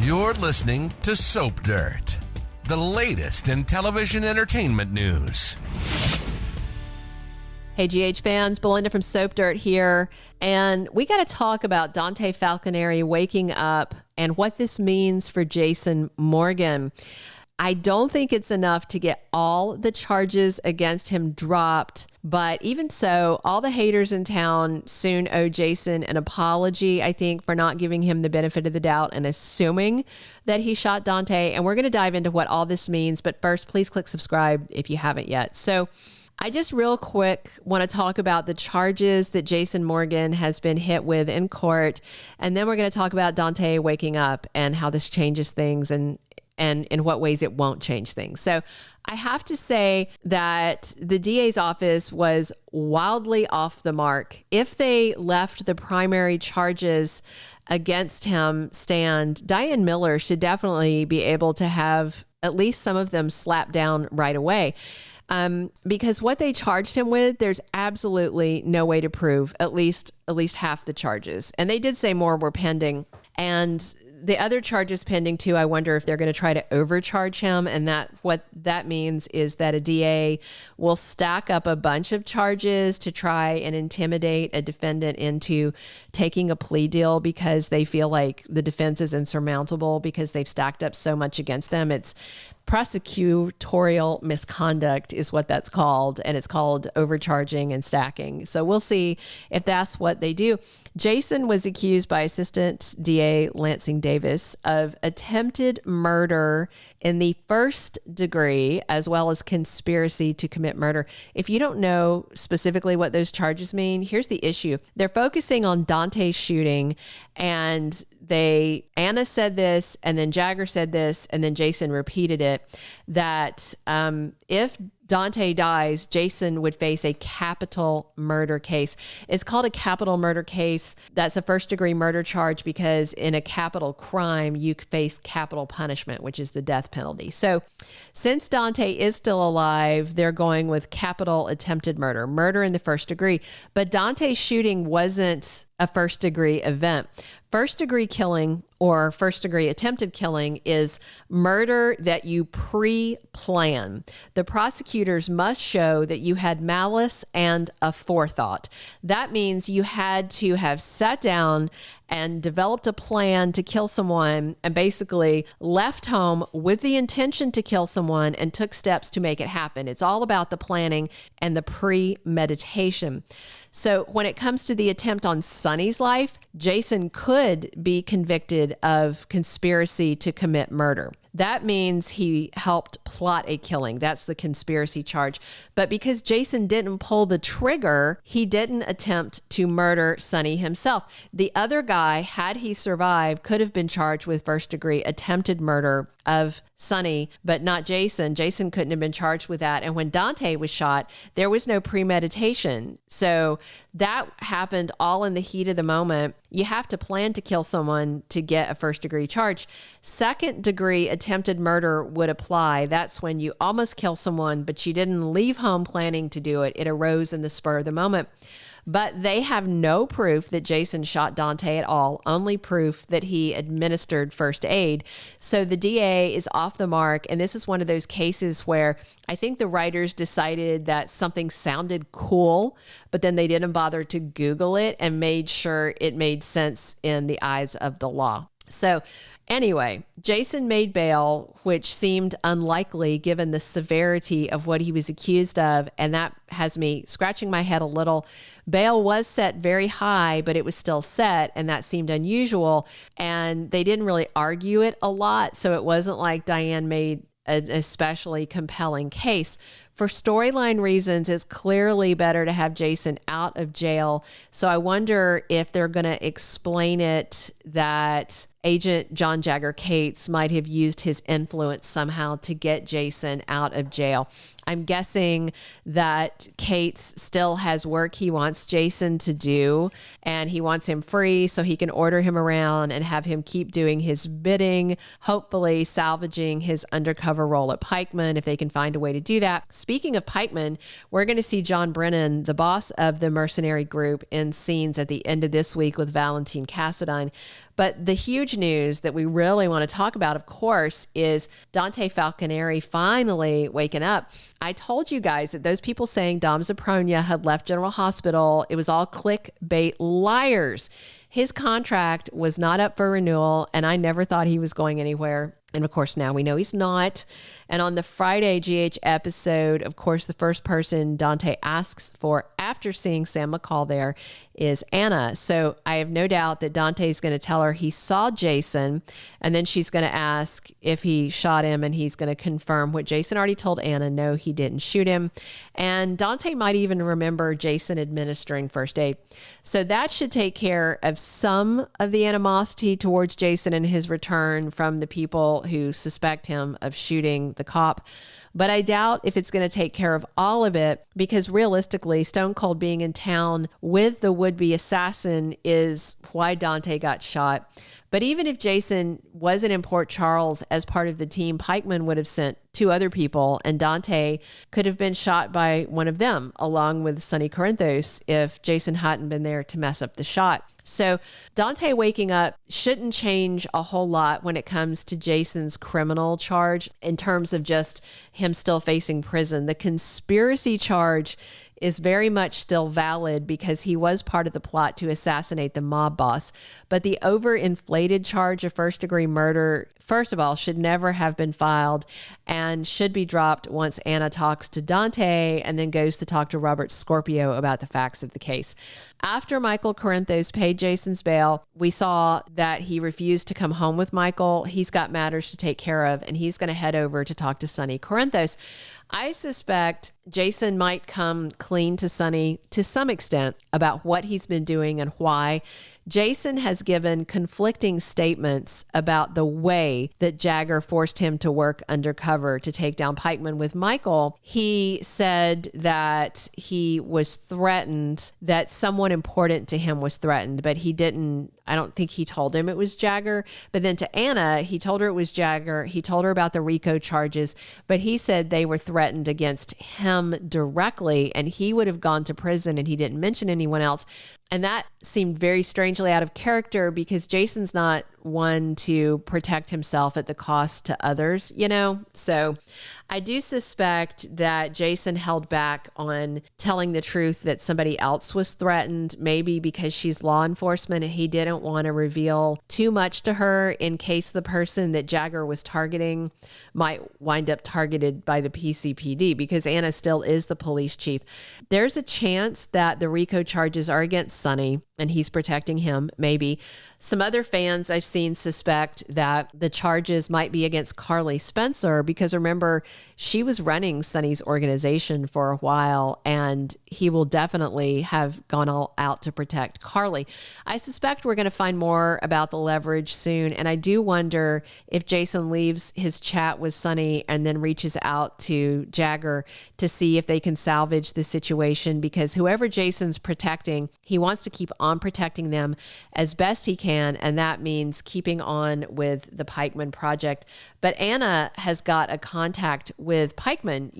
You're listening to Soap Dirt, the latest in television entertainment news. Hey, GH fans, Belinda from Soap Dirt here, and we got to talk about Dante Falconeri waking up and what this means for Jason Morgan. I don't think it's enough to get all the charges against him dropped, but even so, all the haters in town soon owe Jason an apology, I think, for not giving him the benefit of the doubt and assuming that he shot Dante. And we're going to dive into what all this means, but first, please click subscribe if you haven't yet. So I just real quick want to talk about the charges that Jason Morgan has been hit with in court, and then we're going to talk about Dante waking up and how this changes things and in what ways it won't change things. So I have to say that the DA's office was wildly off the mark. If they left the primary charges against him stand, Diane Miller should definitely be able to have at least some of them slapped down right away. Because what they charged him with, there's absolutely no way to prove at least half the charges. And they did say more were pending. And the other charges pending too, I wonder if they're going to try to overcharge him. And that what that means is that a DA will stack up a bunch of charges to try and intimidate a defendant into taking a plea deal because they feel like the defense is insurmountable because they've stacked up so much against them. It's prosecutorial misconduct is what that's called, and it's called overcharging and stacking. So we'll see if that's what they do. Jason was accused by Assistant DA Lansing Davis of attempted murder in the first degree, as well as conspiracy to commit murder. If you don't know specifically what those charges mean, here's the issue. They're focusing on Dante's shooting, and Anna said this, and then Jagger said this, and then Jason repeated it, that if Dante dies, Jason would face a capital murder case. It's called a capital murder case. That's a first-degree murder charge because in a capital crime, you face capital punishment, which is the death penalty. So since Dante is still alive, they're going with capital attempted murder in the first degree. But Dante's shooting wasn't a first-degree event. First-degree killing or first-degree attempted killing is murder that you pre-plan. The prosecutors must show that you had malice and a forethought. That means you had to have sat down and developed a plan to kill someone and basically left home with the intention to kill someone and took steps to make it happen. It's all about the planning and the premeditation. So when it comes to the attempt on Sonny's life, Jason could be convicted of conspiracy to commit murder. That means he helped plot a killing. That's the conspiracy charge. But because Jason didn't pull the trigger, he didn't attempt to murder Sonny himself. The other guy, had he survived, could have been charged with first-degree attempted murder of Sonny, but not Jason. Jason couldn't have been charged with that. And when Dante was shot, there was no premeditation. So that happened all in the heat of the moment. You have to plan to kill someone to get a first-degree charge. Second-degree attempted murder would apply. That's when you almost kill someone, but you didn't leave home planning to do it. It arose in the spur of the moment. But they have no proof that Jason shot Dante at all, only proof that he administered first aid. So the DA is off the mark, and this is one of those cases where I think the writers decided that something sounded cool, but then they didn't bother to Google it and made sure it made sense in the eyes of the law. So anyway, Jason made bail, which seemed unlikely given the severity of what he was accused of, and that has me scratching my head a little. Bail was set very high, but it was still set, and that seemed unusual, and they didn't really argue it a lot, so it wasn't like Diane made an especially compelling case. For storyline reasons, it's clearly better to have Jason out of jail. So I wonder if they're going to explain it that Agent John Jagger Cates might have used his influence somehow to get Jason out of jail. I'm guessing that Cates still has work he wants Jason to do, and he wants him free so he can order him around and have him keep doing his bidding, hopefully salvaging his undercover role at Pikeman if they can find a way to do that. speaking of Pikemen, we're going to see John Brennan, the boss of the mercenary group, in scenes at the end of this week with Valentine Cassadine. But the huge news that we really want to talk about, of course, is Dante Falconeri finally waking up. I told you guys that those people saying Dom Zamprogna had left General Hospital, it was all clickbait liars. His contract was not up for renewal, and I never thought he was going anywhere. And of course, now we know he's not. And on the Friday GH episode, of course, the first person Dante asks for after seeing Sam McCall there is Anna. So I have no doubt that Dante's going to tell her he saw Jason, and then she's going to ask if he shot him, and he's going to confirm what Jason already told Anna. No, he didn't shoot him. And Dante might even remember Jason administering first aid. So that should take care of some of the animosity towards Jason and his return from the people who suspect him of shooting the cop. But I doubt if it's going to take care of all of it, because realistically, Stone Cold being in town with the would-be assassin is why Dante got shot. But even if Jason wasn't in Port Charles as part of the team, Pikeman would have sent 2 other people, and Dante could have been shot by one of them, along with Sonny Corinthos, if Jason hadn't been there to mess up the shot. So Dante waking up shouldn't change a whole lot when it comes to Jason's criminal charge in terms of just him still facing prison. The conspiracy charge is very much still valid because he was part of the plot to assassinate the mob boss. But the overinflated charge of first-degree murder, first of all, should never have been filed and should be dropped once Anna talks to Dante and then goes to talk to Robert Scorpio about the facts of the case. After Michael Corinthos paid Jason's bail, we saw that he refused to come home with Michael. He's got matters to take care of, and he's going to head over to talk to Sonny Corinthos. I suspect Jason might come clean to Sonny to some extent about what he's been doing and why. Jason has given conflicting statements about the way that Jagger forced him to work undercover to take down Pikeman with Michael. He said that he was threatened, that someone important to him was threatened, but I don't think he told him it was Jagger. But then to Anna, he told her it was Jagger. He told her about the RICO charges, but he said they were threatened against him directly, and he would have gone to prison, and he didn't mention anyone else. And that seemed very strangely out of character because Jason's not one to protect himself at the cost to others, So I do suspect that Jason held back on telling the truth that somebody else was threatened, maybe because she's law enforcement and he didn't want to reveal too much to her in case the person that Jagger was targeting might wind up targeted by the PCPD, because Anna still is the police chief. There's a chance that the RICO charges are against Sonny and he's protecting him, maybe. Some other fans I've seen suspect that the charges might be against Carly Spencer, because remember, she was running Sonny's organization for a while, and he will definitely have gone all out to protect Carly. I suspect we're going to find more about the leverage soon, and I do wonder if Jason leaves his chat with Sonny and then reaches out to Jagger to see if they can salvage the situation, because whoever Jason's protecting, he wants to keep on protecting them as best he can, and that means keeping on with the Pikeman project. But Anna has got a contact with Pikeman,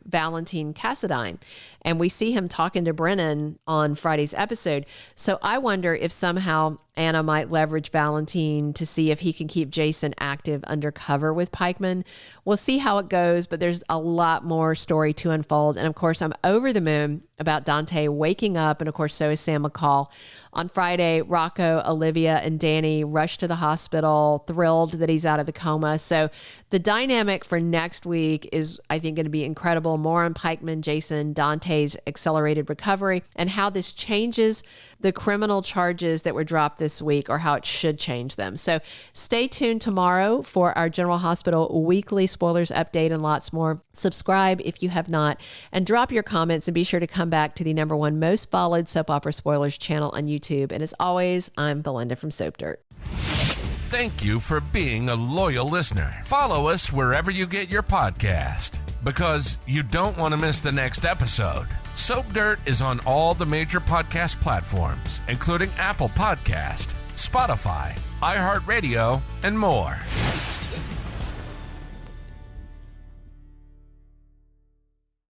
Valentine Cassadine, and we see him talking to Brennan on Friday's episode. So I wonder if somehow Anna might leverage Valentine to see if he can keep Jason active undercover with Pikeman. We'll see how it goes, but there's a lot more story to unfold. And of course, I'm over the moon about Dante waking up, and of course, so is Sam McCall. On Friday, Rocco, Olivia, and Danny rushed to the hospital, thrilled that he's out of the coma. So the dynamic for next week is, I think, going to be incredible. More on Pikeman, Jason, Dante's accelerated recovery, and how this changes the criminal charges that were dropped this week, or how it should change them. So stay tuned tomorrow for our General Hospital weekly spoilers update and lots more. Subscribe if you have not, and drop your comments, and be sure to come back to the #1 most followed soap opera spoilers channel on YouTube. And as always, I'm Belinda from Soap Dirt. Thank you for being a loyal listener. Follow us wherever you get your podcast, because you don't want to miss the next episode. Soap Dirt is on all the major podcast platforms, including Apple Podcast, Spotify, iHeartRadio, and more.